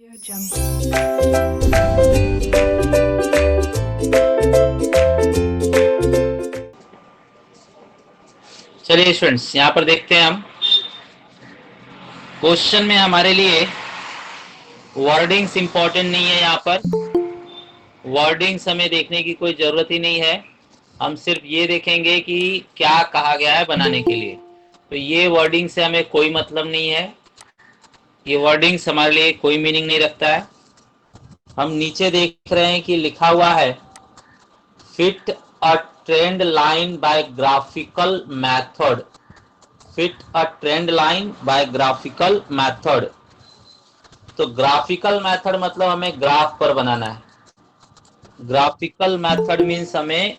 Audio Jungle. चलिए students, यहाँ पर देखते हैं हम क्वेश्चन में हमारे लिए वर्डिंग्स इंपॉर्टेंट नहीं है। यहाँ पर वर्डिंग्स हमें देखने की कोई जरूरत ही नहीं है। हम सिर्फ ये देखेंगे कि क्या कहा गया है बनाने के लिए। तो ये वर्डिंग से हमें कोई मतलब नहीं है, ये वर्डिंग्स हमारे लिए कोई मीनिंग नहीं रखता है। हम नीचे देख रहे हैं कि लिखा हुआ है fit a trend line by graphical method. Fit a trend line by graphical method. तो ग्राफिकल मेथड मतलब हमें ग्राफ पर बनाना है। ग्राफिकल मेथड मीन्स हमें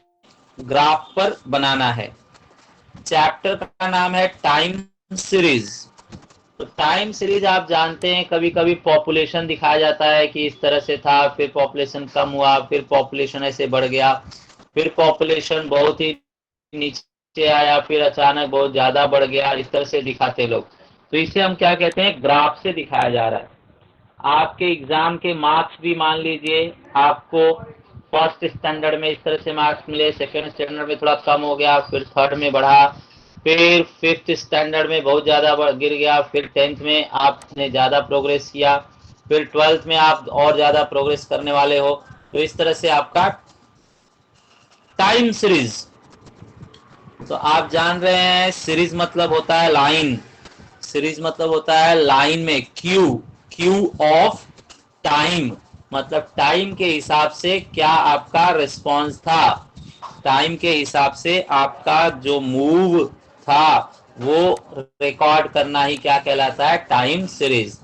ग्राफ पर बनाना है। चैप्टर का नाम है टाइम सीरीज। तो टाइम सीरीज आप जानते हैं, कभी कभी पॉपुलेशन दिखाया जाता है कि इस तरह से था, फिर पॉपुलेशन कम हुआ, फिर पॉपुलेशन ऐसे बढ़ गया, फिर पॉपुलेशन बहुत ही नीचे आया, फिर अचानक बहुत ज्यादा बढ़ गया, इस तरह से दिखाते लोग। तो इसे हम क्या कहते हैं, ग्राफ से दिखाया जा रहा है। आपके एग्जाम के मार्क्स भी मान लीजिए आपको फर्स्ट स्टैंडर्ड में इस तरह से मार्क्स मिले, सेकंड स्टैंडर्ड में थोड़ा कम हो गया, फिर थर्ड में बढ़ा, फिर फिफ्थ स्टैंडर्ड में बहुत ज्यादा गिर गया, फिर टेंथ में आपने ज्यादा प्रोग्रेस किया, फिर ट्वेल्थ में आप और ज्यादा प्रोग्रेस करने वाले हो। तो इस तरह से आपका टाइम सीरीज। तो आप जान रहे हैं सीरीज मतलब होता है लाइन। सीरीज मतलब होता है लाइन में क्यू, क्यू ऑफ टाइम। मतलब टाइम के हिसाब से क्या आपका रिस्पॉन्स था, टाइम के हिसाब से आपका जो मूव था वो रिकॉर्ड करना ही क्या कहलाता है, टाइम सीरीज।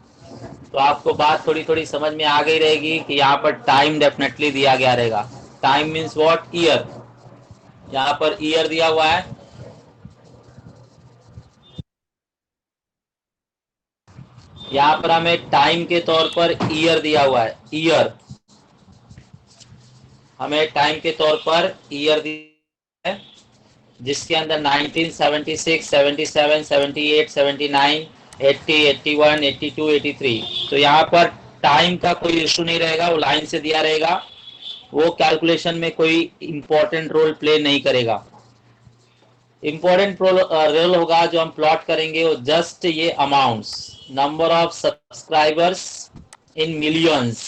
तो आपको बात थोड़ी थोड़ी समझ में आ गई रहेगी कि यहाँ पर टाइम डेफिनेटली दिया गया रहेगा। Time means what, year. यहाँ पर ईयर दिया हुआ है। यहाँ पर हमें टाइम के तौर पर ईयर दिया हुआ है, ईयर। हमें टाइम के तौर पर ईयर दिया है, जिसके अंदर 1976, 77, 78, 79, 80, 81, 82, 83। तो यहाँ पर टाइम का कोई इशू नहीं रहेगा, वो लाइन से दिया रहेगा, वो कैलकुलेशन में कोई इंपॉर्टेंट रोल प्ले नहीं करेगा। इंपॉर्टेंट रोल होगा जो हम प्लॉट करेंगे वो जस्ट ये amounts, number of subscribers in millions.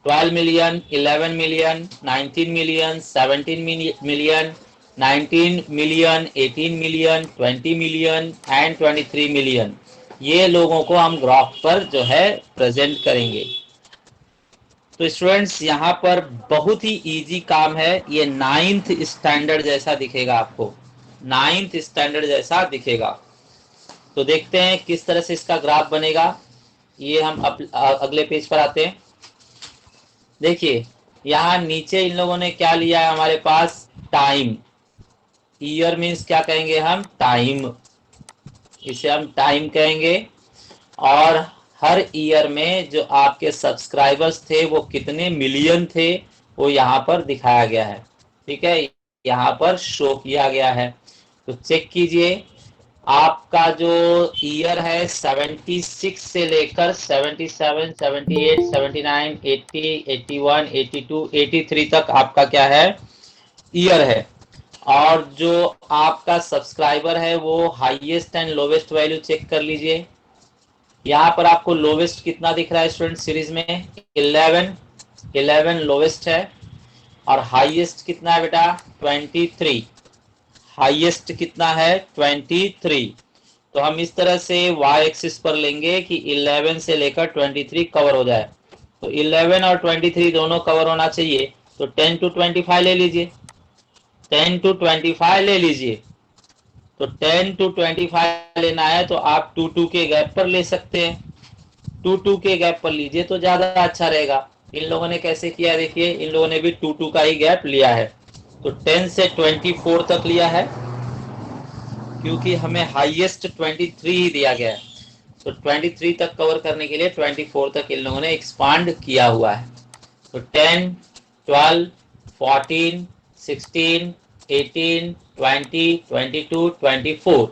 12 million, 11 million, 19 million, 17 million, 19 million, 18 million, 20 million and 23 million। ये लोगों को हम ग्राफ पर जो है प्रेजेंट करेंगे। तो स्टूडेंट्स यहाँ पर बहुत ही इजी काम है, ये नाइन्थ स्टैंडर्ड जैसा दिखेगा आपको, नाइन्थ स्टैंडर्ड जैसा दिखेगा। तो देखते हैं किस तरह से इसका ग्राफ बनेगा। ये हम अगले पेज पर आते हैं। देखिए यहाँ नीचे इन लोगों ने क्या लिया है हमारे पास, टाइम। ईयर मीन्स क्या कहेंगे हम, टाइम। इसे हम टाइम कहेंगे। और हर ईयर में जो आपके सब्सक्राइबर्स थे वो कितने मिलियन थे वो यहाँ पर दिखाया गया है। ठीक है, यहाँ पर शो किया गया है। तो चेक कीजिए, आपका जो ईयर है 76 से लेकर 77, 78, 79, 80, 81, 82, 83 तक आपका क्या है, ईयर है। और जो आपका सब्सक्राइबर है वो highest and lowest value check कर लीजिए। यहाँ पर आपको लोवेस्ट कितना दिख रहा है स्टूडेंट सीरीज में, 11, 11 लोवेस्ट है। और हाईएस्ट कितना है बेटा, 23। हाईएस्ट कितना है, 23। तो हम इस तरह से y एक्सिस पर लेंगे कि 11 से लेकर 23 कवर हो जाए। तो 11 और 23 दोनों कवर होना चाहिए, तो 10 to 25 ले लीजिए, 10 to 25 ले लीजिए। तो 10 to 25 लेना है तो आप 2 के गैप पर ले सकते हैं, 2 के गैप पर लीजिए तो ज्यादा अच्छा रहेगा। इन लोगों ने कैसे किया, देखिए इन लोगों ने भी 2 का ही गैप लिया है। तो 10 से 24 तक लिया है, क्योंकि हमें हाईएस्ट 23 ही दिया गया है। तो 23 तक कवर करने के लिए 24 तक इन लोगों ने एक्सपांड किया हुआ है। तो 10, 12, 14, 16, 18, 20, 22, 24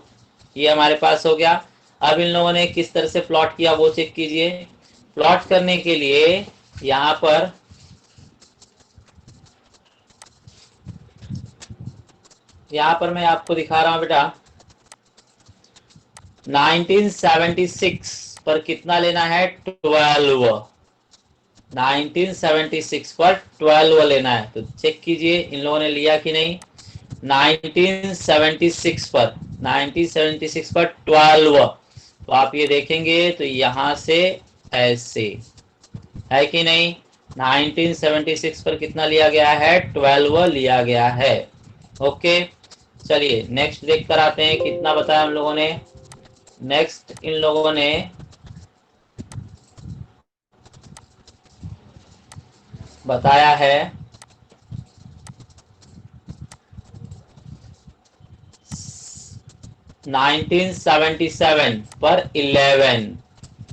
ये हमारे पास हो गया। अब इन लोगों ने किस तरह से प्लॉट किया वो चेक कीजिए। प्लॉट करने के लिए यहाँ पर मैं आपको दिखा रहा हूं बेटा, 1976 पर कितना लेना है, 12। 1976 पर 12 लेना है, तो चेक कीजिए इन लोगों ने लिया कि नहीं। 1976 पर 1976 पर 12, तो आप ये देखेंगे तो यहां से ऐसे है कि नहीं। 1976 पर कितना लिया गया है, 12 लिया गया है। ओके, चलिए नेक्स्ट देख कर आते हैं कितना बताया हम लोगों ने। नेक्स्ट इन लोगों ने बताया है 1977 पर 11,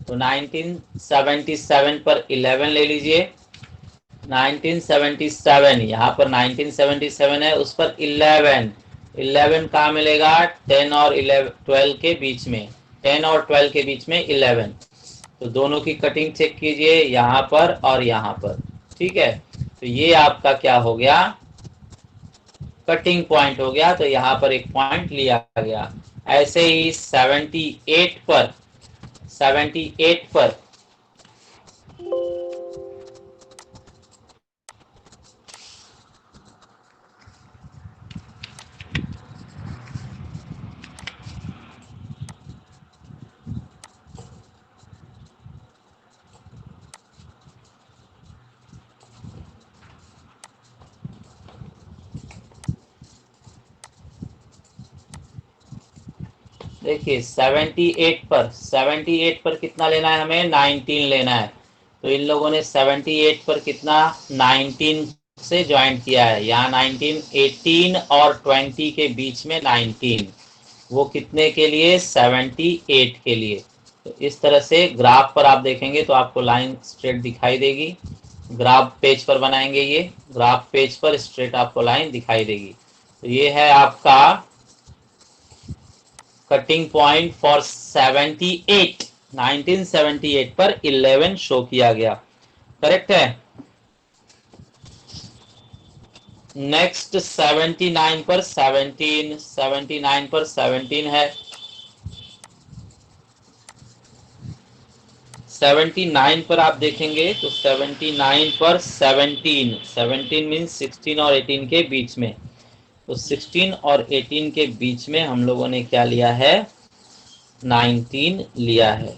तो 1977 पर 11 ले लीजिए। 1977 यहाँ पर 1977 है, उस पर 11 कहाँ मिलेगा, 10 और 11 12 के बीच में, 10 और 12 के बीच में 11, तो दोनों की कटिंग चेक कीजिए यहाँ पर और यहाँ पर। ठीक है, तो ये आपका क्या हो गया, कटिंग पॉइंट हो गया, तो यहाँ पर एक पॉइंट लिया गया। ऐसे ही 78 पर 78 पर देखिए 78 पर कितना लेना है हमें, 19 लेना है। तो इन लोगों ने 78 पर कितना, 19 से ज्वाइन किया है, यहाँ 19, 18 और 20 के बीच में 19, वो कितने के लिए, 78 के लिए। तो इस तरह से ग्राफ पर आप देखेंगे तो आपको लाइन स्ट्रेट दिखाई देगी। ग्राफ पेज पर बनाएंगे, ये ग्राफ पेज पर स्ट्रेट आपको लाइन दिखाई देगी। तो ये है आपका कटिंग पॉइंट फॉर 78, 1978 पर 11 शो किया गया, करेक्ट है। नेक्स्ट 79 पर 17, 79 पर 17 है। 79 पर आप देखेंगे तो 79 पर 17, 17 मीन्स 16 और 18 के बीच में, तो 16 और 18 के बीच में हम लोगों ने क्या लिया है, 19 लिया है।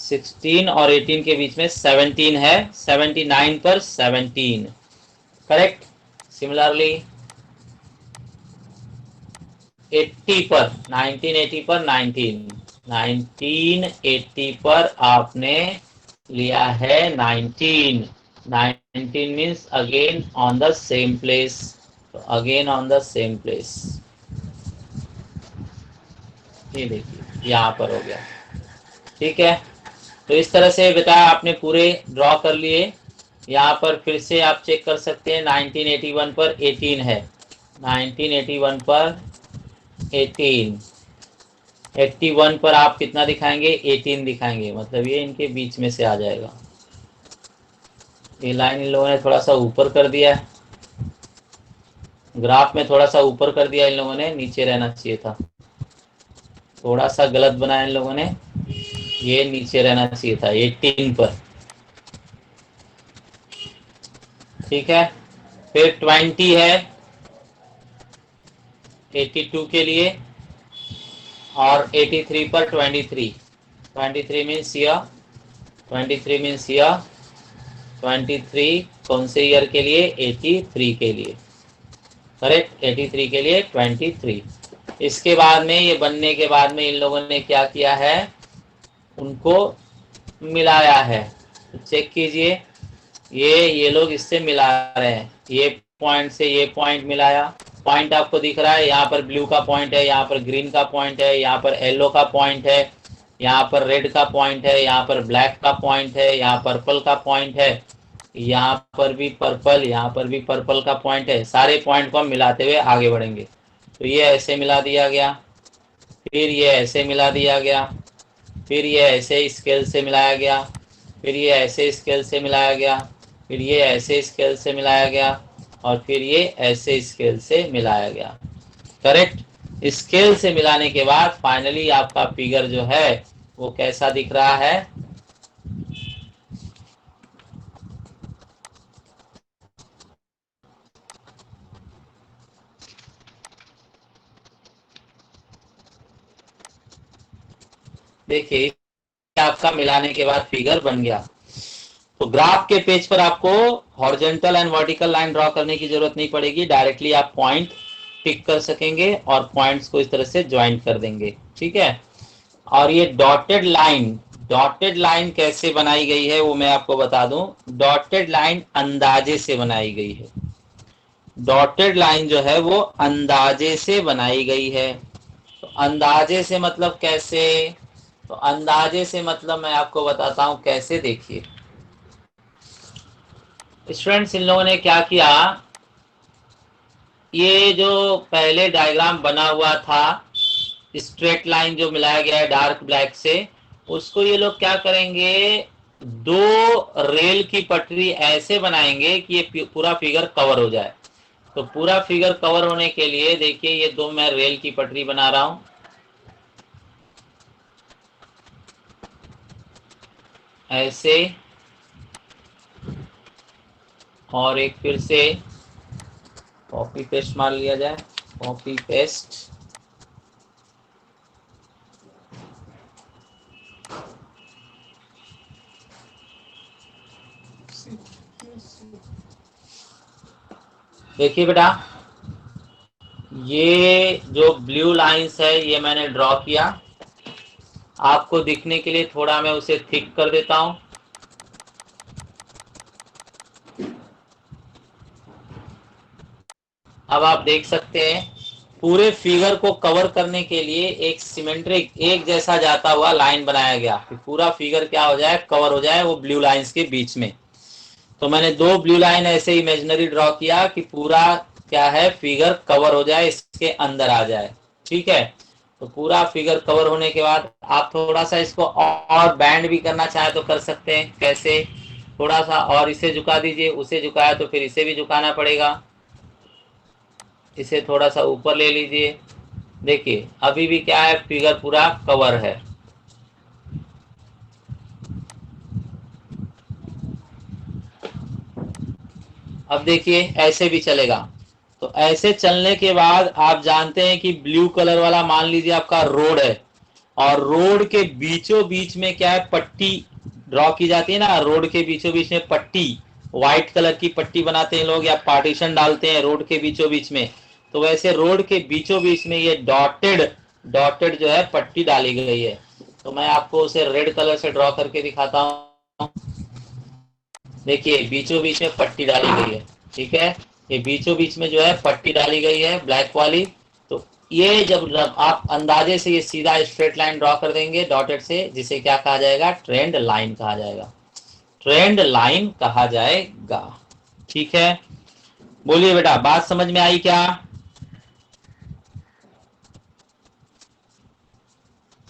16 और 18 के बीच में 17 है, 79 पर 17, करेक्ट। सिमिलरली 80 पर 1980 पर 1980 पर आपने लिया है 19, 19 means again on the same place, तो again on the same place, ये देखिए यहाँ पर हो गया। ठीक है, तो इस तरह से बताया आपने, पूरे ड्रॉ कर लिए। यहाँ पर फिर से आप चेक कर सकते हैं, 1981 पर 18 है, 1981 पर 18, 81 पर आप कितना दिखाएंगे, 18 दिखाएंगे, मतलब ये इनके बीच में से आ जाएगा। ये लाइन इन लोगों ने थोड़ा सा ऊपर कर दिया है, ग्राफ में थोड़ा सा ऊपर कर दिया इन लोगों ने, नीचे रहना चाहिए था, थोड़ा सा गलत बनाया इन लोगों ने, ये नीचे रहना चाहिए था 18 पर। ठीक है, फिर 20 है 82 के लिए, और 83 पर 23, 23 मीन्स ईयर, 23 मीन्स ईयर, 23 कौन से ईयर के लिए, 83 के लिए, करेक्ट, 83 के लिए 23। इसके बाद में, ये बनने के बाद में इन लोगों ने क्या किया है, उनको मिलाया है, तो चेक कीजिए, ये लोग इससे मिला रहे हैं, ये पॉइंट से ये पॉइंट मिलाया, पॉइंट आपको दिख रहा है, यहाँ पर ब्लू का पॉइंट है, यहाँ पर ग्रीन का पॉइंट है, यहाँ पर येलो का पॉइंट है, यहाँ पर रेड का पॉइंट है, यहाँ पर ब्लैक का पॉइंट है, यहाँ पर्पल का पॉइंट है, यहाँ पर भी पर्पल, यहाँ पर भी पर्पल का पॉइंट है। सारे पॉइंट को हम मिलाते हुए आगे बढ़ेंगे। तो ये ऐसे मिला दिया गया, फिर ये ऐसे मिला दिया गया, फिर ये ऐसे स्केल से मिलाया गया, फिर ये ऐसे स्केल से मिलाया गया, फिर ये ऐसे स्केल से मिलाया गया, और फिर ये ऐसे स्केल से मिलाया गया। करेक्ट। स्केल से मिलाने के बाद फाइनली आपका फिगर जो है वो कैसा दिख रहा है? देखिए आपका मिलाने के बाद फिगर बन गया। तो ग्राफ के पेज पर आपको horizontal and vertical line draw करने की जरूरत नहीं पड़ेगी, डायरेक्टली आप पॉइंट पिक कर सकेंगे और पॉइंट्स को इस तरह से ज्वाइन कर देंगे। ठीक है। और ये डॉटेड लाइन कैसे बनाई गई है वो मैं आपको बता दूं। डॉटेड लाइन अंदाजे से बनाई गई है। डॉटेड लाइन जो है वो अंदाजे से बनाई गई है। तो अंदाजे से मतलब कैसे? तो अंदाजे से मतलब मैं आपको बताता हूं कैसे। देखिए स्टूडेंट्स, इन लोगों ने क्या किया, ये जो पहले डायग्राम बना हुआ था स्ट्रेट लाइन जो मिलाया गया है डार्क ब्लैक से, उसको ये लोग क्या करेंगे, दो रेल की पटरी ऐसे बनाएंगे कि ये पूरा फिगर कवर हो जाए। तो पूरा फिगर कवर होने के लिए देखिए ये दो मैं रेल की पटरी बना रहा हूं, ऐसे, और एक फिर से कॉपी पेस्ट मार लिया जाए, कॉपी पेस्ट। देखिए बेटा, ये जो ब्लू लाइंस है ये मैंने ड्रॉ किया। आपको दिखने के लिए थोड़ा मैं उसे थिक कर देता हूं। अब आप देख सकते हैं पूरे फिगर को कवर करने के लिए एक सिमेट्रिक एक जैसा जाता हुआ लाइन बनाया गया कि पूरा फिगर क्या हो जाए, कवर हो जाए वो ब्लू लाइंस के बीच में। तो मैंने दो ब्लू लाइन ऐसे इमेजिनरी ड्रॉ किया कि पूरा क्या है, फिगर कवर हो जाए, इसके अंदर आ जाए। ठीक है। तो पूरा फिगर कवर होने के बाद आप थोड़ा सा इसको और बैंड भी करना चाहे तो कर सकते हैं। कैसे? थोड़ा सा और इसे झुका दीजिए, उसे झुकाया तो फिर इसे भी झुकाना पड़ेगा, इसे थोड़ा सा ऊपर ले लीजिए। देखिए अभी भी क्या है, फिगर पूरा कवर है। अब देखिए ऐसे भी चलेगा। तो ऐसे चलने के बाद आप जानते हैं कि ब्लू कलर वाला मान लीजिए आपका रोड है, और रोड के बीचों बीच में क्या है, पट्टी ड्रॉ की जाती है ना, रोड के बीचों बीच में पट्टी, व्हाइट कलर की पट्टी बनाते हैं लोग या पार्टीशन डालते हैं रोड के बीचों बीच में। तो वैसे रोड के बीचों बीच में ये डॉटेड डॉटेड जो है पट्टी डाली गई है। तो मैं आपको उसे रेड कलर से ड्रॉ करके दिखाता हूँ। देखिए बीचों बीच में पट्टी डाली गई है। ठीक है, ये बीचों बीच में जो है पट्टी डाली गई है ब्लैक वाली। तो ये जब आप अंदाजे से ये सीधा स्ट्रेट लाइन ड्रॉ कर देंगे डॉटेड से, जिसे क्या कहा जाएगा, ट्रेंड लाइन कहा जाएगा। ट्रेंड लाइन कहा जाएगा। ठीक है, बोलिए बेटा, बात समझ में आई क्या?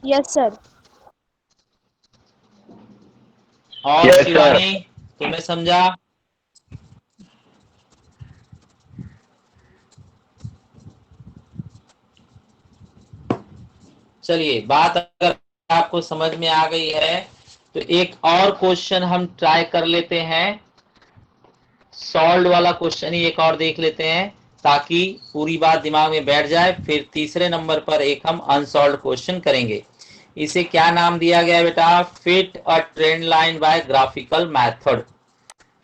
Yes sir. और यस सर। शिवानी, तुम्हें समझा? चलिए, बात अगर आपको समझ में आ गई है तो एक और क्वेश्चन हम ट्राई कर लेते हैं। सॉल्व वाला क्वेश्चन ही एक और देख लेते हैं ताकि पूरी बात दिमाग में बैठ जाए। फिर तीसरे नंबर पर एक हम अनसॉल्व क्वेश्चन करेंगे। इसे क्या नाम दिया गया है बेटा? Fit a trend line by graphical method.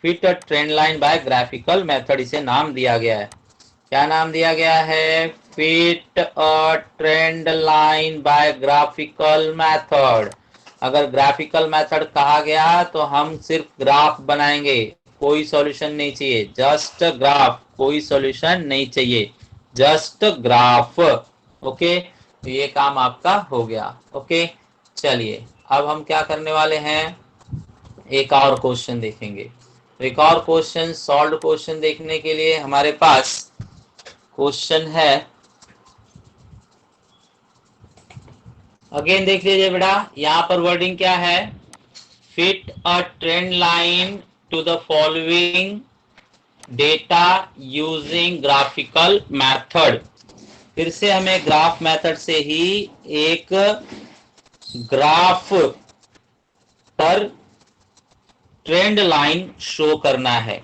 Fit a trend line by graphical method इसे नाम दिया गया है। क्या नाम दिया गया है? Fit a trend line by graphical method. अगर ग्राफिकल मेथड कहा गया तो हम सिर्फ ग्राफ बनाएंगे, कोई सॉल्यूशन नहीं चाहिए, जस्ट ग्राफ, कोई सॉल्यूशन नहीं चाहिए, जस्ट ग्राफ। ओके, तो ये काम आपका हो गया। ओके, चलिए अब हम क्या करने वाले हैं, एक और क्वेश्चन देखेंगे। एक और क्वेश्चन, सॉल्व क्वेश्चन देखने के लिए हमारे पास क्वेश्चन है अगेन देख लीजिए बेटा, यहाँ पर वर्डिंग क्या है, fit a trend line to the following data using graphical method. फिर से हमें ग्राफ मेथड से ही एक ग्राफ पर ट्रेंड लाइन शो करना है।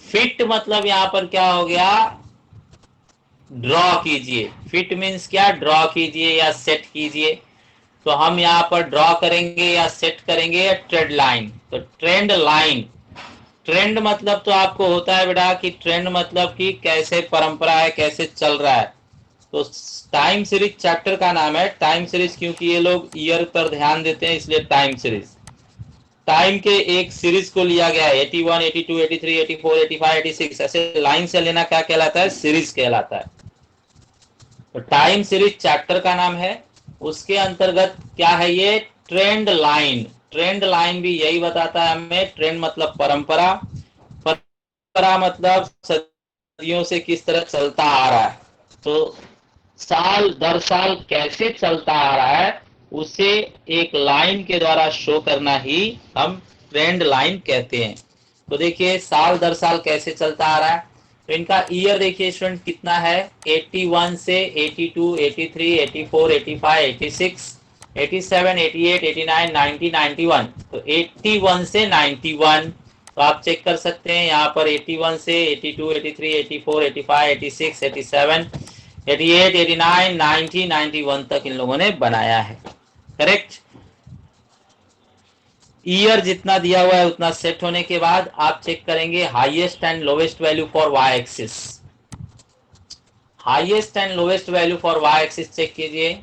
फिट मतलब यहां पर क्या हो गया, ड्रॉ कीजिए। फिट मीन्स क्या, ड्रॉ कीजिए या सेट कीजिए। तो हम यहाँ पर ड्रॉ करेंगे या सेट करेंगे ट्रेंड लाइन। तो ट्रेंड लाइन, ट्रेंड मतलब तो आपको होता है बेटा कि ट्रेंड मतलब कि कैसे परंपरा है, कैसे चल रहा है। तो टाइम सीरीज चैप्टर का नाम है टाइम सीरीज, क्योंकि ये लोग ईयर पर ध्यान देते हैं, इसलिए टाइम सीरीज। टाइम के एक सीरीज को लिया गया है, 81, 82, 83, 84, 85, 86, ऐसे लाइन से लेना क्या कहलाता है, सीरीज कहलाता है। तो टाइम सीरीज चैप्टर का नाम है। उसके अंतर्गत क्या है ये, ट्रेंड लाइन। ट्रेंड लाइन भी यही बताता है हमें, ट्रेंड मतलब परंपरा, परंपरा मतलब सदियों से किस तरह चलता आ रहा है। तो साल दर साल कैसे चलता आ रहा है उसे एक लाइन के द्वारा शो करना ही हम ट्रेंड लाइन कहते हैं। तो देखिए साल दर साल कैसे चलता आ रहा है। तो इनका ईयर देखिए स्टूडेंट कितना है, 81 से 82, 83, 84, 85, 86, 87, 88, 89, 90, 91। तो 81 से 91। तो आप चेक कर सकते हैं यहाँ पर 81 से 82, 83, 84, 85, 86, 87, 88, 89, 90, 91 तक इन लोगों ने बनाया है। करेक्ट। ईयर जितना दिया हुआ है उतना सेट होने के बाद आप चेक करेंगे highest and lowest value for Y axis. Highest and lowest value for Y axis check कीजिए।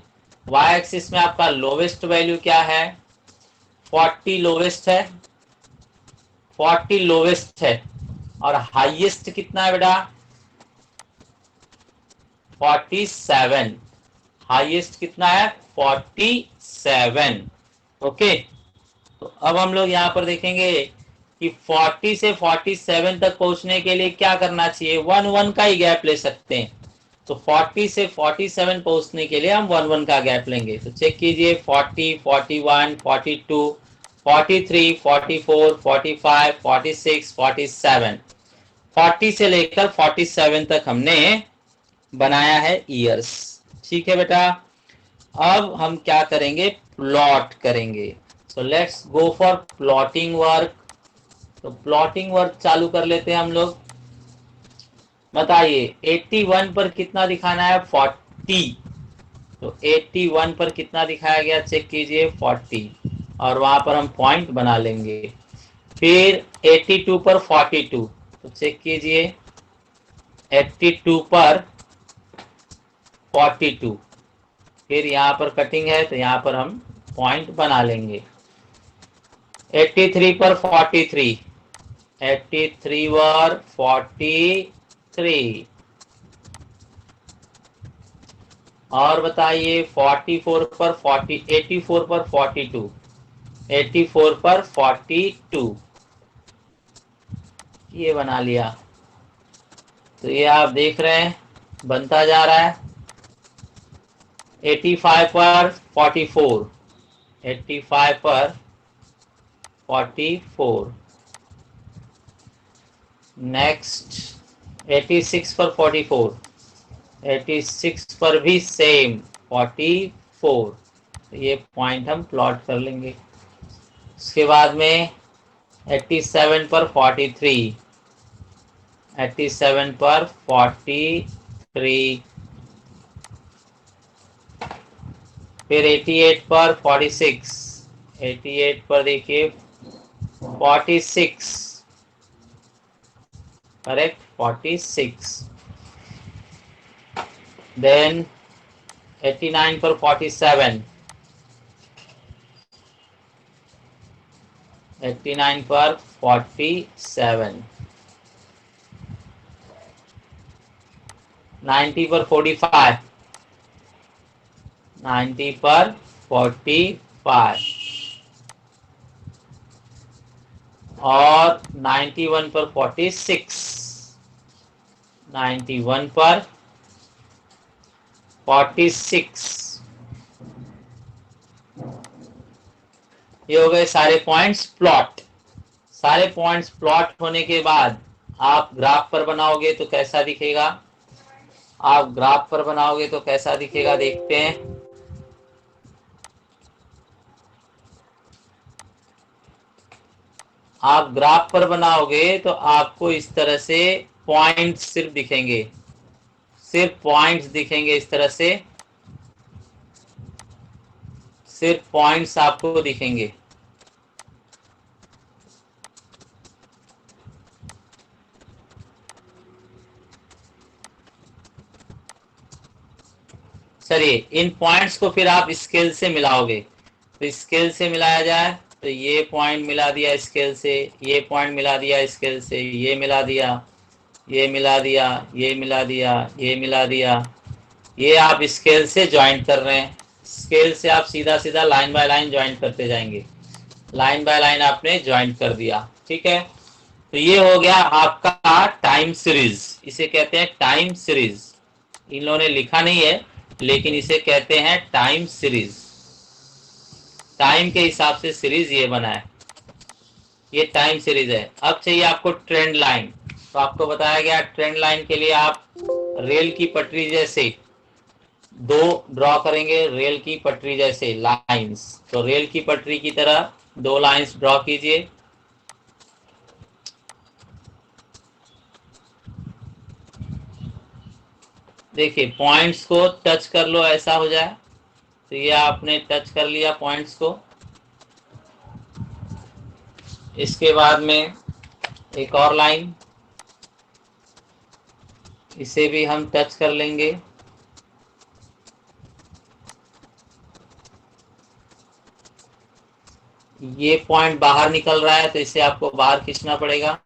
वाई एक्सिस में आपका लोवेस्ट वैल्यू क्या है, 40 लोवेस्ट है, 40 लोवेस्ट है। और हाईएस्ट कितना है बेटा, 47। हाईएस्ट कितना है, 47। ओके। तो अब हम लोग यहाँ पर देखेंगे कि 40 से 47 तक पहुंचने के लिए क्या करना चाहिए, 1 1 का ही गैप ले सकते हैं। तो 40 से 47 पहुंचने के लिए हम 1 1 का गैप लेंगे। तो चेक कीजिए 40, 41, 42, 43, 44, 45, 46, 47। 40 से लेकर 47 तक हमने बनाया है ईयर्स। ठीक है बेटा। अब हम क्या करेंगे, प्लॉट करेंगे। So let's go for plotting work. तो प्लॉटिंग वर्क चालू कर लेते हैं हम लोग। बताइए 81 पर कितना दिखाना है, 40। तो 81 पर कितना दिखाया गया, चेक कीजिए 40, और वहां पर हम पॉइंट बना लेंगे। फिर 82 पर 42, तो चेक कीजिए 82 पर 42। फिर यहाँ पर कटिंग है तो यहाँ पर हम पॉइंट बना लेंगे। 83 पर 43, 83 पर 43। और बताइए 44 पर 40, 84 पर 42, 84 पर 42 ये बना लिया। तो ये आप देख रहे हैं बनता जा रहा है। 85 पर 44, 85 पर 44। नेक्स्ट 86 पर 44, 86 पर भी सेम 44। तो ये पॉइंट हम प्लॉट कर लेंगे। उसके बाद में 87 पर 43, 87 पर 43। फिर 88 पर 46, 88 पर देखिए 46। करेक्ट, 46। देन 89 पर 47, 89 पर 47। 90 पर 45, 90 पर 45। और 91 पर 46, 91 पर 46। ये हो गए सारे पॉइंट्स प्लॉट। सारे पॉइंट्स प्लॉट होने के बाद आप ग्राफ पर बनाओगे तो कैसा दिखेगा, आप ग्राफ पर बनाओगे तो कैसा दिखेगा देखते हैं। आप ग्राफ पर बनाओगे तो आपको इस तरह से पॉइंट्स सिर्फ दिखेंगे, सिर्फ पॉइंट्स दिखेंगे इस तरह से, सिर्फ पॉइंट्स आपको दिखेंगे। चलिए इन पॉइंट्स को फिर आप स्केल से मिलाओगे, तो स्केल से मिलाया जाए तो ये पॉइंट मिला दिया स्केल से, ये पॉइंट मिला दिया स्केल से, ये मिला दिया, ये मिला दिया, ये मिला दिया, ये मिला दिया, ये आप स्केल से ज्वाइन कर रहे हैं। स्केल से आप सीधा सीधा लाइन बाय लाइन ज्वाइन करते जाएंगे, लाइन बाय लाइन आपने ज्वाइन कर दिया। ठीक है, तो ये हो गया आपका टाइम सीरीज, इसे कहते हैं टाइम सीरीज। इन लोगों ने लिखा नहीं है लेकिन इसे कहते हैं टाइम सीरीज। टाइम के हिसाब से सीरीज ये बना है, ये टाइम सीरीज है। अब चाहिए आपको ट्रेंड लाइन, तो आपको बताया गया ट्रेंड लाइन के लिए आप रेल की पटरी जैसे दो ड्रॉ करेंगे, रेल की पटरी जैसे लाइंस। तो रेल की पटरी की तरह दो लाइंस ड्रॉ कीजिए। देखिए पॉइंट्स को टच कर लो ऐसा हो जाए, तो ये आपने टच कर लिया पॉइंट्स को। इसके बाद में एक और लाइन, इसे भी हम टच कर लेंगे। ये पॉइंट बाहर निकल रहा है तो इसे आपको बाहर खींचना पड़ेगा।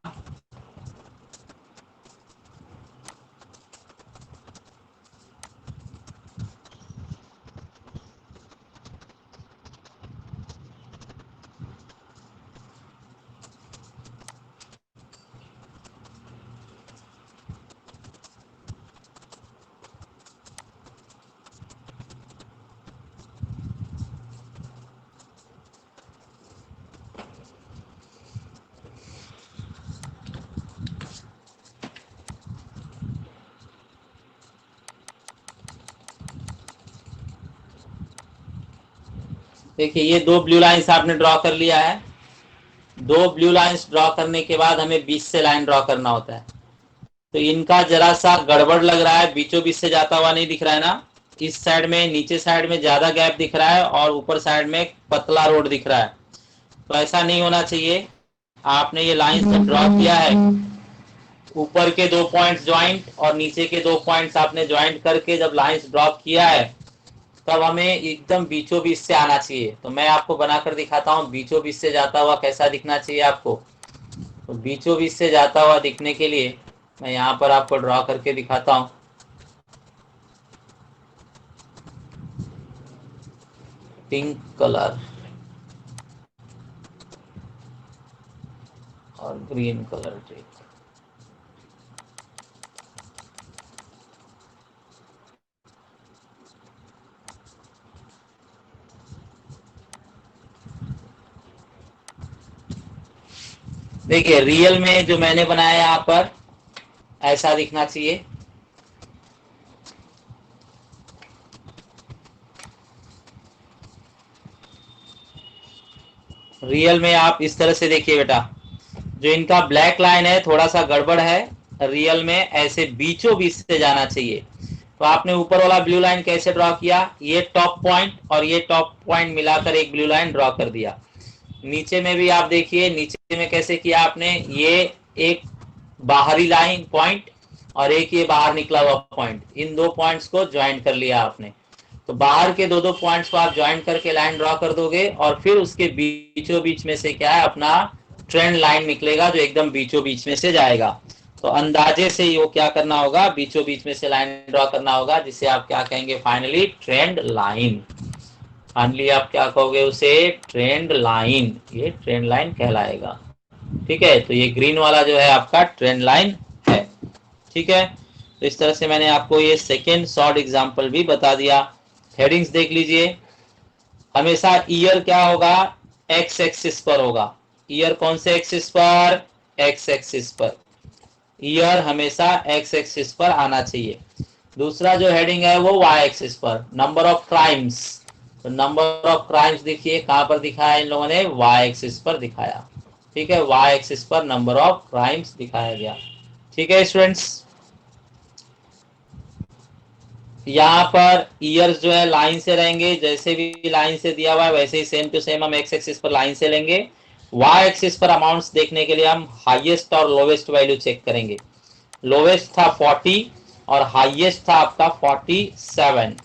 देखिए ये दो ब्लू लाइंस आपने ड्रॉ कर लिया है। दो ब्लू लाइंस ड्रॉ करने के बाद हमें बीच से लाइन ड्रॉ करना होता है। तो इनका जरा सा गड़बड़ लग रहा है, बीचों बीच से जाता हुआ नहीं दिख रहा है ना। इस साइड में नीचे साइड में ज्यादा गैप दिख रहा है और ऊपर साइड में पतला रोड दिख रहा है। तो ऐसा नहीं होना चाहिए। आपने ये लाइंस जब ड्रॉ किया है, ऊपर के दो पॉइंट्स ज्वाइंट और नीचे के दो पॉइंट्स आपने ज्वाइंट करके जब लाइंस ड्रॉ किया है, तब हमें एकदम बीचों बीच से आना चाहिए। तो मैं आपको बनाकर दिखाता हूँ बीचों बीच से जाता हुआ कैसा दिखना चाहिए आपको। तो बीचों बीच से जाता हुआ दिखने के लिए मैं यहाँ पर आपको ड्रॉ करके दिखाता हूँ। पिंक कलर और ग्रीन कलर ठीक। देखिए रियल में जो मैंने बनाया यहाँ पर ऐसा दिखना चाहिए। रियल में आप इस तरह से देखिए बेटा, जो इनका ब्लैक लाइन है थोड़ा सा गड़बड़ है। रियल में ऐसे बीचों बीच से जाना चाहिए। तो आपने ऊपर वाला ब्लू लाइन कैसे ड्रॉ किया, ये टॉप पॉइंट और ये टॉप पॉइंट मिलाकर एक ब्लू लाइन ड्रॉ कर दिया। नीचे में भी आप देखिए, नीचे में कैसे किया आपने, ये एक बाहरी लाइन पॉइंट और एक ये बाहर निकला हुआ पॉइंट, इन दो पॉइंट्स को ज्वाइन कर लिया आपने। तो बाहर के दो दो पॉइंट्स को आप ज्वाइन करके लाइन ड्रॉ कर दोगे और फिर उसके बीचों बीच में से क्या है अपना ट्रेंड लाइन निकलेगा जो एकदम बीचों बीच में से जाएगा। तो अंदाजे से वो क्या करना होगा, बीचों बीच में से लाइन ड्रॉ करना होगा, जिसे आप क्या कहेंगे फाइनली ट्रेंड लाइन। फाइनली आप क्या कहोगे उसे, ट्रेंड लाइन। ये ट्रेंड लाइन कहलाएगा। ठीक है, तो ये ग्रीन वाला जो है आपका ट्रेंड लाइन है। ठीक है, तो इस तरह से मैंने आपको ये सेकेंड शॉर्ट एग्जांपल भी बता दिया। हेडिंग्स देख लीजिए। हमेशा ईयर क्या होगा, एक्स एक्सिस पर होगा। ईयर कौन से एक्सिस पर? एक्स एक्सिस पर। ईयर हमेशा एक्स एक्सिस पर आना चाहिए। दूसरा जो हेडिंग है वो वाई एक्सिस पर। नंबर ऑफ क्राइम्स, तो नंबर ऑफ क्राइम्स देखिए कहां पर दिखाया इन लोगों ने? वाई एक्सिस पर दिखाया। ठीक है, वाई एक्सिस पर नंबर ऑफ क्राइम्स दिखाया गया। ठीक है स्टूडेंट्स, यहाँ पर ईयर्स जो है लाइन से रहेंगे, जैसे भी लाइन से दिया हुआ है वैसे ही सेम टू सेम हम एक्स एक्सिस पर लाइन से लेंगे। वाई एक्सिस पर अमाउंट्स देखने के लिए हम हाईएस्ट और लोवेस्ट वैल्यू चेक करेंगे। लोवेस्ट था 40 और हाईएस्ट था आपका 47।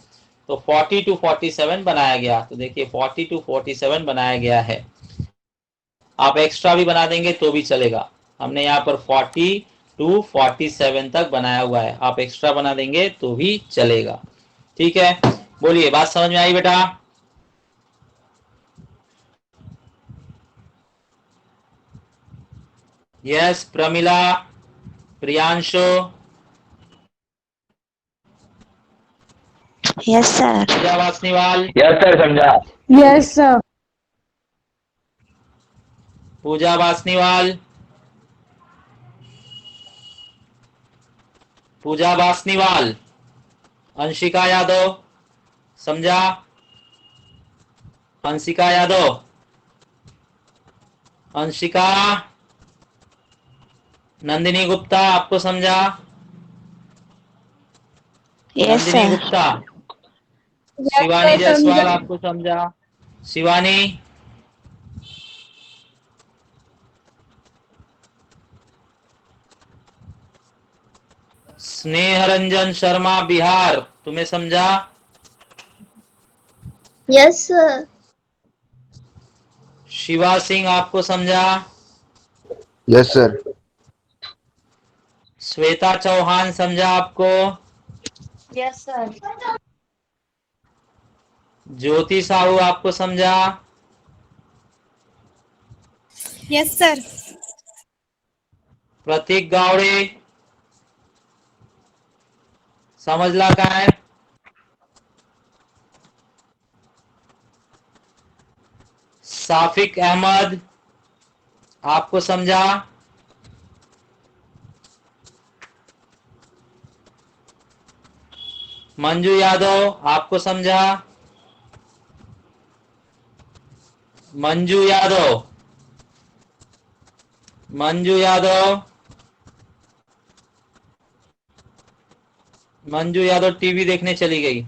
तो 40 to 47 बनाया गया। तो देखिए 40 to 47 बनाया गया है। आप एक्स्ट्रा भी बना देंगे तो भी चलेगा। हमने यहाँ पर 40 to 47 तक बनाया हुआ है, आप एक्स्ट्रा बना देंगे तो भी चलेगा। ठीक है, बोलिए, बात समझ में आई बेटा? Yes Pramila, Priyanshu, yes sir. Pooja Vasniwal, yes sir, समझा। Yes sir. पूजा वासनीवाल, पूजा वासनीवाल, अंशिका यादव, समझा? अंशिका यादव, अंशिका, नंदिनी गुप्ता, आपको समझा? Yes Nandini sir. Gupta, yes Shivani sir समझा। जायसवाल, आपको समझा? शिवानी, स्नेह रंजन शर्मा बिहार, तुम्हें समझा? Yes sir. शिवा सिंह, आपको समझा? Yes sir. श्वेता चौहान, समझा आपको? Yes sir. ज्योति साहू, आपको समझा? Yes sir. प्रतीक गावड़े, समझला का है? साफिक अहमद, आपको समझा? मंजू यादव, आपको समझा? मंजू यादव, मंजू यादव, मंजू यादव टीवी देखने चली गई।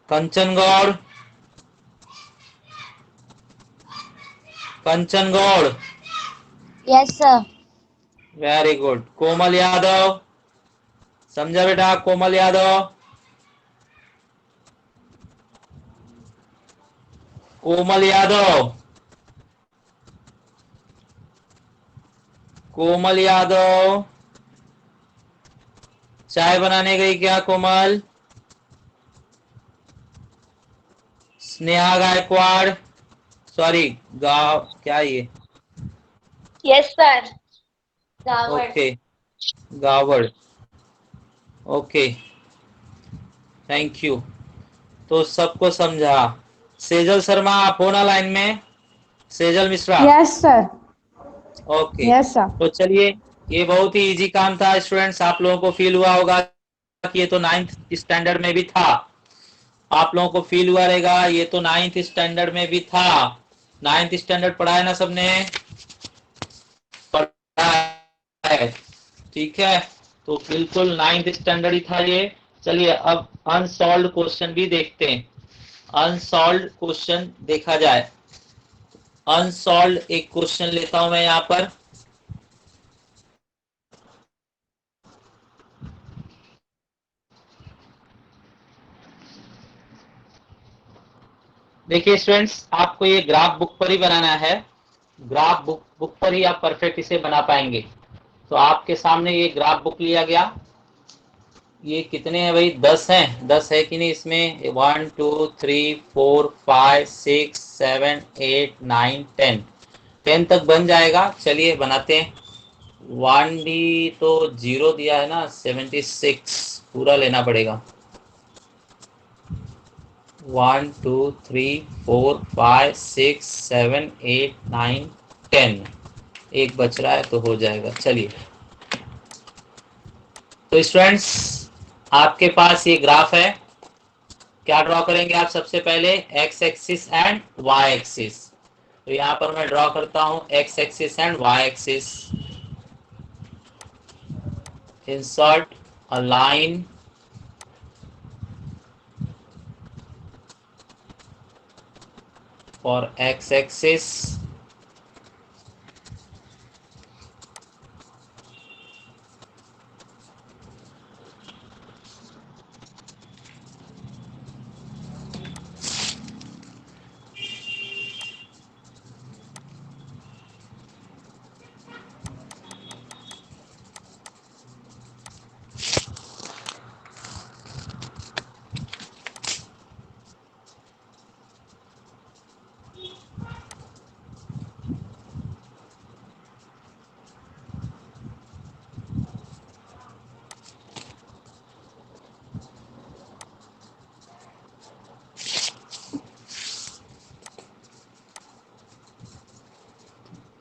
Kanchan Gaur, Kanchan Gaur, yes sir. Very good. Komal Yadav, समझा बेटा? कोमल यादव, कोमल यादव, कोमल यादव, चाय बनाने गई क्या कोमल? स्नेहा गायकवाड़, सॉरी गाव, क्या ये? Yes sir. Gawad. Okay, Gawad, okay, thank you. तो सबको समझा। सेजल शर्मा, आप हो ना लाइन में? Sejal Mishra, yes sir. Okay. Yes sir. तो चलिए, ये बहुत ही इजी काम था स्टूडेंट्स। आप लोगों को फील हुआ होगा कि ये तो 9th स्टैंडर्ड में भी था। आप लोगों को फील हुआ रहेगा ये तो 9th स्टैंडर्ड में भी था। 9th स्टैंडर्ड पढ़ा है ना सबने? पढ़ा है, ठीक है। तो बिल्कुल 9th स्टैंडर्ड ही था ये। चलिए अब अनसॉल्व क्वेश्चन भी देखते हैं। अनसॉल्व क्वेश्चन देखा जाए। अनसॉल्व एक क्वेश्चन लेता हूं मैं यहां पर। देखिए स्टूडेंट्स, आपको ये ग्राफ बुक पर ही बनाना है। ग्राफ बुक पर ही आप परफेक्ट इसे बना पाएंगे। तो आपके सामने ये ग्राफ बुक लिया गया। ये कितने हैं भाई? 10 हैं। 10 है कि नहीं इसमें? 1 2 3 4 5 6 7 8 9 10। 10 तक बन जाएगा। चलिए बनाते हैं। 1D तो 0 दिया है ना, 76 पूरा लेना पड़ेगा। 1 2 3 4 5 6 7 8 9 10, एक बच रहा है तो हो जाएगा। चलिए, तो स्टूडेंट्स आपके पास ये ग्राफ है। क्या ड्रॉ करेंगे आप सबसे पहले? X axis and Y axis. तो यहाँ पर मैं ड्रॉ करता हूँ X axis and Y axis. Insert a line for X axis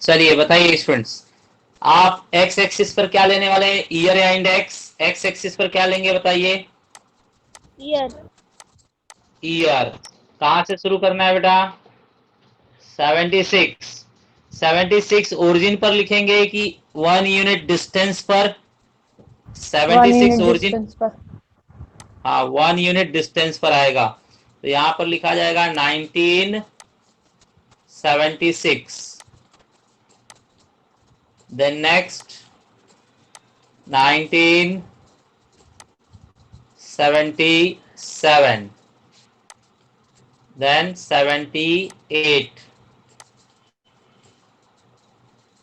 चलिए बताइए स्टूडेंट्स, आप एक्स एक्सिस पर क्या लेने वाले हैं? ईयर या इंडेक्स? एक्स एक्सिस पर क्या लेंगे बताइए? ईयर। ईयर। कहां से शुरू करना है बेटा? 76। 76 ओरिजिन पर लिखेंगे कि 1 यूनिट डिस्टेंस पर? 1 76 यूनिट ओरिजिन, डिस्टेंस पर। हाँ 1 यूनिट डिस्टेंस पर आएगा। तो यहां पर लिखा जाएगा 1976। Then next 1977, then 78।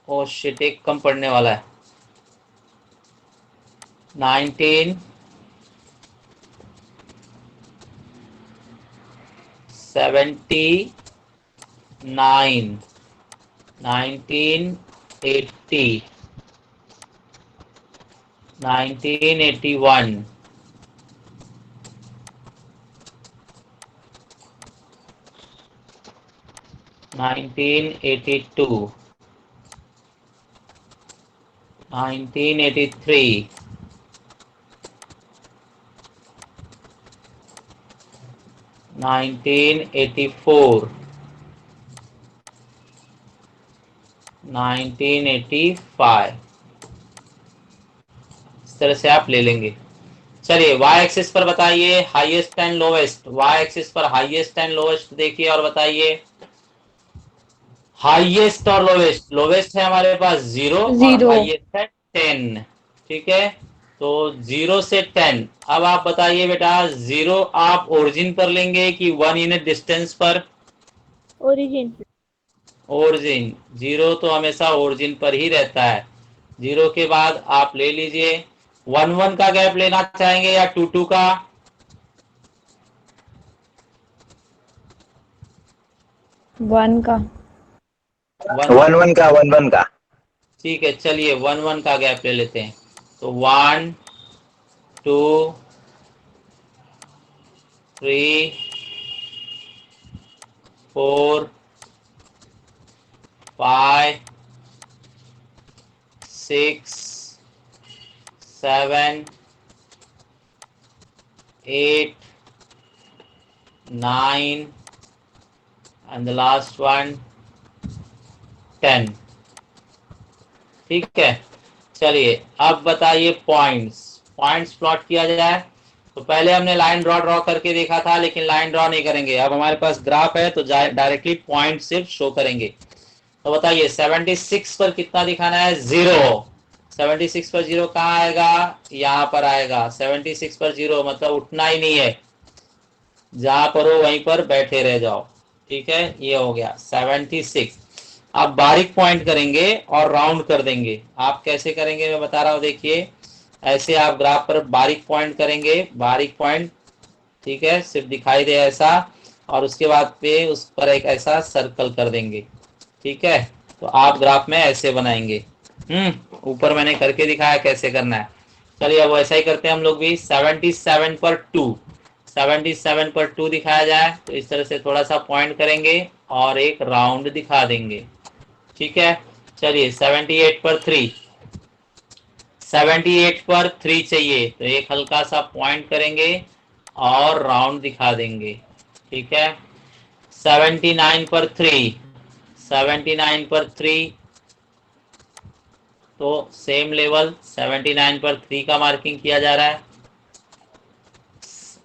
Oh shit, एक कम पड़ने वाला है। 1979, 1980, 1981, 1982, 1983, 1984, 1985। इस तरह से आप ले लेंगे। चलिए वाई एक्सिस पर बताइए highest and lowest. Y axis पर हाईएस्ट एंड लोवेस्ट देखिए और बताइए। हाईएस्ट और लोवेस्ट, लोवेस्ट है हमारे पास 0 और 0। हाईएस्ट है 10। ठीक है, तो 0 से 10। अब आप बताइए बेटा, 0 आप ओरिजिन पर लेंगे कि 1 यूनिट डिस्टेंस पर? ओरिजिन। ओरिजिन। 0 तो हमेशा ओरिजिन पर ही रहता है। 0 के बाद आप ले लीजिए 1 1 का गैप लेना चाहेंगे या 2 2 का? 1 का। 1 वन वन का, वन वन का। ठीक है, चलिए 1 1 का गैप ले लेते हैं। तो 1 2 3 4 5 6 7 8 9 and the last one 10। ठीक है, चलिए अब बताइए पॉइंट्स। पॉइंट्स प्लॉट किया जाए तो पहले हमने लाइन ड्रॉ करके देखा था, लेकिन लाइन ड्रॉ नहीं करेंगे। अब हमारे पास ग्राफ है तो डायरेक्टली पॉइंट सिर्फ शो करेंगे। तो बताइए 76 पर कितना दिखाना है? 0। 76 पर 0 कहाँ आएगा? यहाँ पर आएगा। 76 पर 0 मतलब उठना ही नहीं है, जहां पर हो वहीं पर बैठे रह जाओ। ठीक है, ये हो गया 76। आप बारीक पॉइंट करेंगे और राउंड कर देंगे। आप कैसे करेंगे मैं बता रहा हूं, देखिए ऐसे आप ग्राफ पर बारीक पॉइंट करेंगे, बारीक पॉइंट। ठीक है, सिर्फ दिखाई दे ऐसा, और उसके बाद पे उस पर एक ऐसा सर्कल कर देंगे। ठीक है, तो आप ग्राफ में ऐसे बनाएंगे। ऊपर मैंने करके दिखाया कैसे करना है। चलिए अब वैसा ही करते हैं हम लोग भी। 77 पर 2, 77 पर 2 दिखाया जाए तो इस तरह से थोड़ा सा पॉइंट करेंगे और एक राउंड दिखा देंगे। ठीक है, चलिए 78 पर 3, 78 पर 3 चाहिए तो एक हल्का सा पॉइंट करेंगे और राउंड दिखा देंगे। ठीक है, 79 पर 3, 79 पर 3 तो सेम लेवल 79 पर 3 का मार्किंग किया जा रहा है।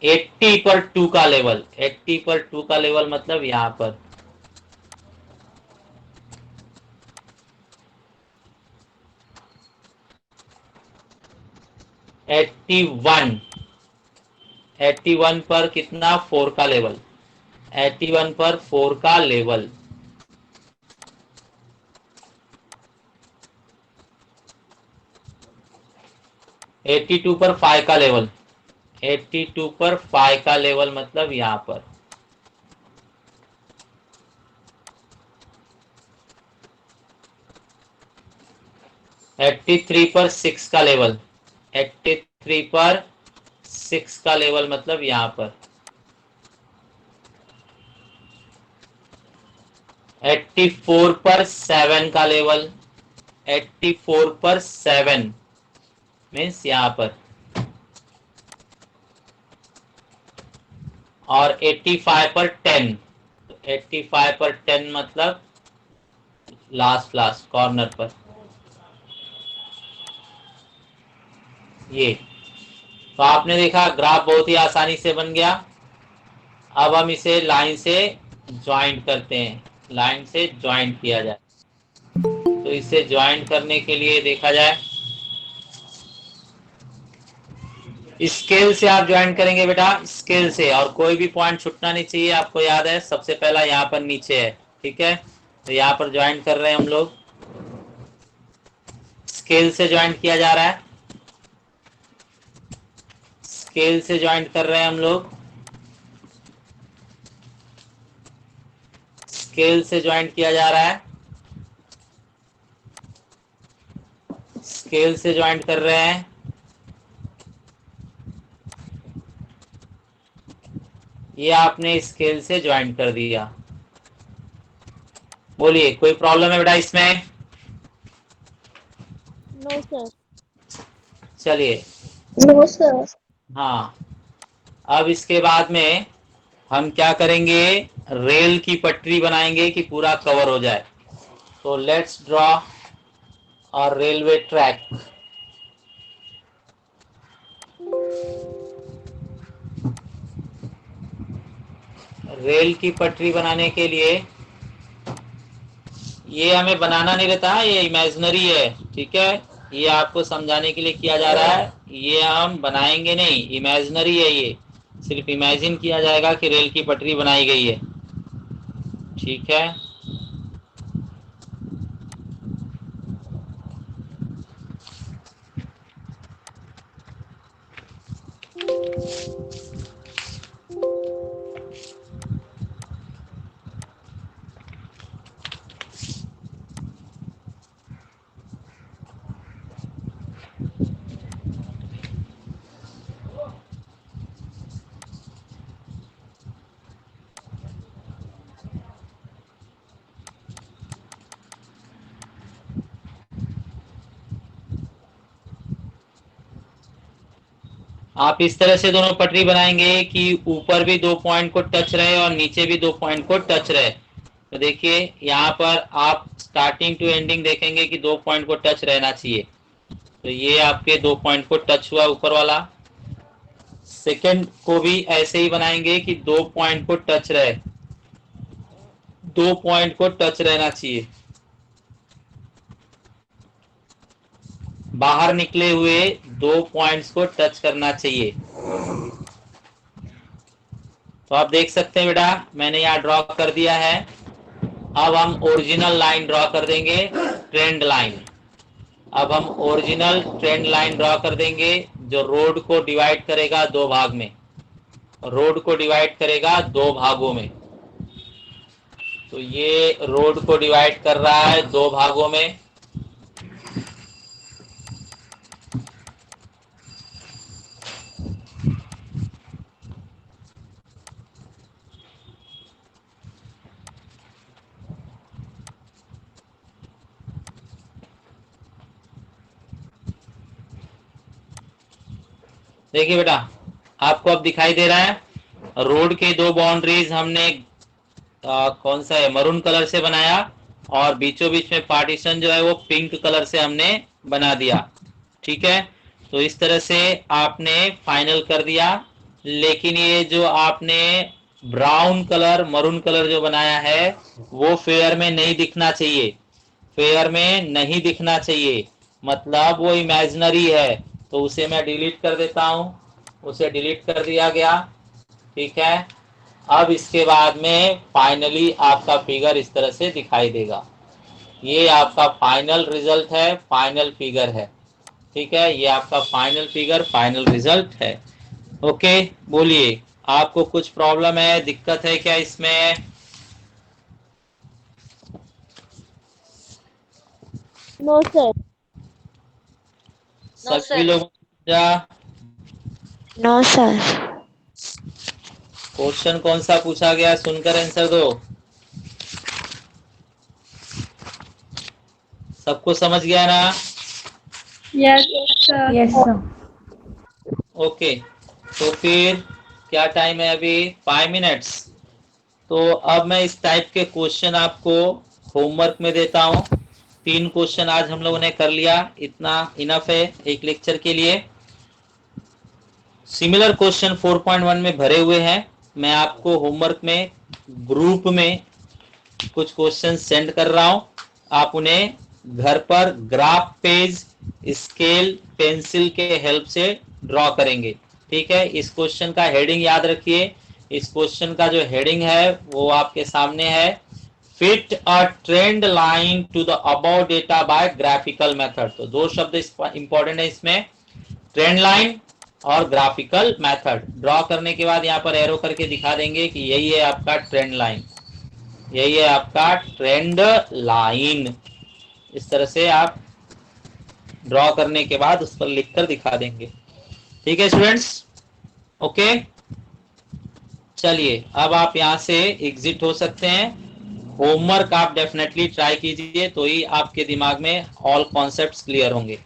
80 पर 2 का लेवल, 80 पर 2 का लेवल मतलब यहां पर। एट्टी वन पर कितना, 4 का लेवल, 81 पर 4 का लेवल। एट्टी टू पर 5 का लेवल, 82 पर 5 का लेवल मतलब यहां पर। एट्टी थ्री पर 6 का लेवल, 83 पर 6 का लेवल मतलब यहां पर। 84 पर 7 का लेवल, 84 पर 7 मीन्स यहां पर। और 85 पर 10, 85 पर 10 मतलब लास्ट कॉर्नर पर। ये तो आपने देखा ग्राफ बहुत ही आसानी से बन गया। अब हम इसे लाइन से ज्वाइंट करते हैं, लाइन से ज्वाइंट किया जाए। तो इसे ज्वाइंट करने के लिए देखा जाए, स्केल से आप ज्वाइंट करेंगे बेटा, स्केल से, और कोई भी पॉइंट छूटना नहीं चाहिए। आपको याद है सबसे पहला यहाँ पर नीचे है। ठीक है, तो यहाँ पर ज्वाइंट कर रहे हैं हम लोग, स्केल से ज्वाइंट किया जा रहा है, स्केल से ज्वाइंट कर रहे हैं हम लोग, स्केल से ज्वाइंट किया जा रहा है, स्केल से ज्वाइंट कर रहे हैं। ये आपने स्केल से ज्वाइंट कर दिया। बोलिए कोई प्रॉब्लम है बेटा इसमें? No sir. चलिए, नो सर। हाँ, अब इसके बाद में हम क्या करेंगे, रेल की पटरी बनाएंगे कि पूरा कवर हो जाए। तो लेट्स ड्रॉ और रेलवे ट्रैक। रेल की पटरी बनाने के लिए ये हमें बनाना नहीं रहता है, ये इमेजिनरी है। ठीक है, ये आपको समझाने के लिए किया जा रहा है, ये हम बनाएंगे नहीं, इमेजिनरी है ये, सिर्फ इमेजिन किया जाएगा कि रेल की पटरी बनाई गई है। ठीक है, आप इस तरह से दोनों पटरी बनाएंगे कि ऊपर भी 2 पॉइंट को टच रहे और नीचे भी 2 पॉइंट को टच रहे। तो देखिए यहाँ पर आप स्टार्टिंग टू एंडिंग देखेंगे कि 2 पॉइंट को टच रहना चाहिए। तो ये आपके 2 पॉइंट को टच हुआ ऊपर वाला। सेकंड को भी ऐसे ही बनाएंगे कि 2 पॉइंट को टच रहे, 2 पॉइंट को टच रहना चाहिए, बाहर निकले हुए 2 पॉइंट्स को टच करना चाहिए। तो आप देख सकते हैं बेटा मैंने यहाँ ड्रॉ कर दिया है। अब हम ओरिजिनल लाइन ड्रॉ कर देंगे, ट्रेंड लाइन। अब हम ओरिजिनल ट्रेंड लाइन ड्रॉ कर देंगे जो रोड को डिवाइड करेगा 2 भाग में, रोड को डिवाइड करेगा 2 भागों में। तो ये रोड को डिवाइड कर रहा है 2 भागों में। देखिए बेटा, आपको अब दिखाई दे रहा है रोड के दो बाउंड्रीज हमने कौन सा है, मरून कलर से बनाया, और बीचों बीच में पार्टीशन जो है वो पिंक कलर से हमने बना दिया। ठीक है, तो इस तरह से आपने फाइनल कर दिया। लेकिन ये जो आपने ब्राउन कलर, मरून कलर जो बनाया है वो फेयर में नहीं दिखना चाहिए, फेयर में नहीं दिखना चाहिए, मतलब वो इमेजिनरी है। तो उसे मैं डिलीट कर देता हूं, उसे डिलीट कर दिया गया। ठीक है, अब इसके बाद में फाइनली आपका फिगर इस तरह से दिखाई देगा। ये आपका फाइनल रिजल्ट है, फाइनल फिगर है। ठीक है, ये आपका फाइनल फिगर, फाइनल रिजल्ट है। ओके, बोलिए, आपको कुछ प्रॉब्लम है, दिक्कत है क्या इसमें? No sir. सभी लोग नो सर। क्वेश्चन कौन सा पूछा गया, सुनकर आंसर दो। सबको समझ गया ना? Yes sir. ओके, तो फिर क्या टाइम है अभी? 5 मिनट्स। तो अब मैं इस टाइप के क्वेश्चन आपको होमवर्क में देता हूं। 3 क्वेश्चन आज हम लोगों ने कर लिया, इतना इनफ है एक लेक्चर के लिए। सिमिलर क्वेश्चन 4.1 में भरे हुए हैं। मैं आपको होमवर्क में ग्रुप में कुछ क्वेश्चन सेंड कर रहा हूं, आप उन्हें घर पर ग्राफ पेज स्केल पेंसिल के हेल्प से ड्रॉ करेंगे। ठीक है, इस क्वेश्चन का हेडिंग याद रखिए। इस क्वेश्चन का जो हेडिंग है वो आपके सामने है, fit a trend line to the above data by graphical method. तो 2 शब्द इंपॉर्टेंट है इसमें, ट्रेंड लाइन और ग्राफिकल मेथड। ड्रॉ करने के बाद यहाँ पर एरो करके दिखा देंगे कि यही है आपका ट्रेंड लाइन, यही है आपका ट्रेंड लाइन। इस तरह से आप ड्रॉ करने के बाद उस पर लिखकर दिखा देंगे। ठीक है स्टूडेंट्स, ओके। चलिए, अब आप यहां से एग्जिट हो सकते हैं। होमवर्क आप डेफिनेटली ट्राई कीजिए, तो ही आपके दिमाग में ऑल कॉन्सेप्ट्स क्लियर होंगे।